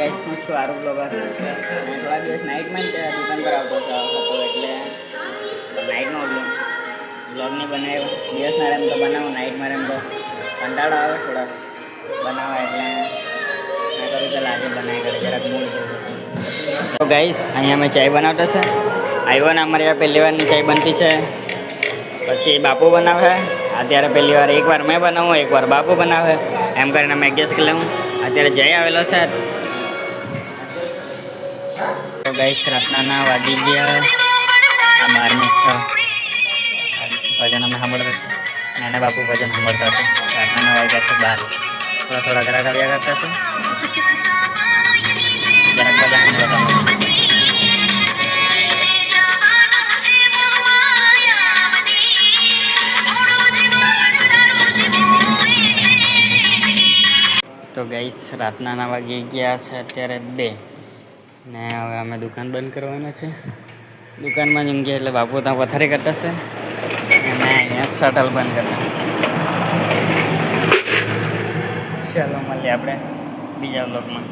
Guys હું છું આરૂપ blogger અને થોડા દિવસ નાઇટમાં જ દુકાન પર આવતો હતો એટલે નાઇટમાં બ્લોગ નહીં બનાવ્યો. દિવસના રેમ તો બનાવું, નાઇટમાં રેમ તો કંટાળો આવે થોડા બનાવવા એટલે મેં કરું ચાલ આજે બનાવી કરે જરાક મૂડ. તો ગાઈસ અહીંયા અમે ચાય બનાવતા છે. આવ્યો ને અમારી આ પહેલી વારની ચાય બનતી છે. પછી બાપુ બનાવે. અત્યારે પહેલી વાર એકવાર મેં બનાવું, એકવાર બાપુ બનાવે, એમ કરીને મેં એડજસ્ટ કરી લઉં. અત્યારે જઈ આવેલો છે. તો ગાઈસ રાતના વાગી ગયા 12 ભજન અમે સાંભળતા છે. નાના બાપુ ભજન સાંભળતા છે. રાતના વાગ્યા છે 12. થોડા ઘરા આવ્યા કરતા છે. જરાક ભજન સાંભળતા તો ગાઈસ રાતના વાગી ગયા છે અત્યારે 2 ને હવે અમે દુકાન બંધ કરવાના છે. દુકાનમાં જ ઊંઘ્યા એટલે બાપુ ત્યાં પથારી કરતા છે અને અહીંયા શટલ બંધ કરતા. ચાલો મળીએ આપણે બીજા બ્લોગમાં.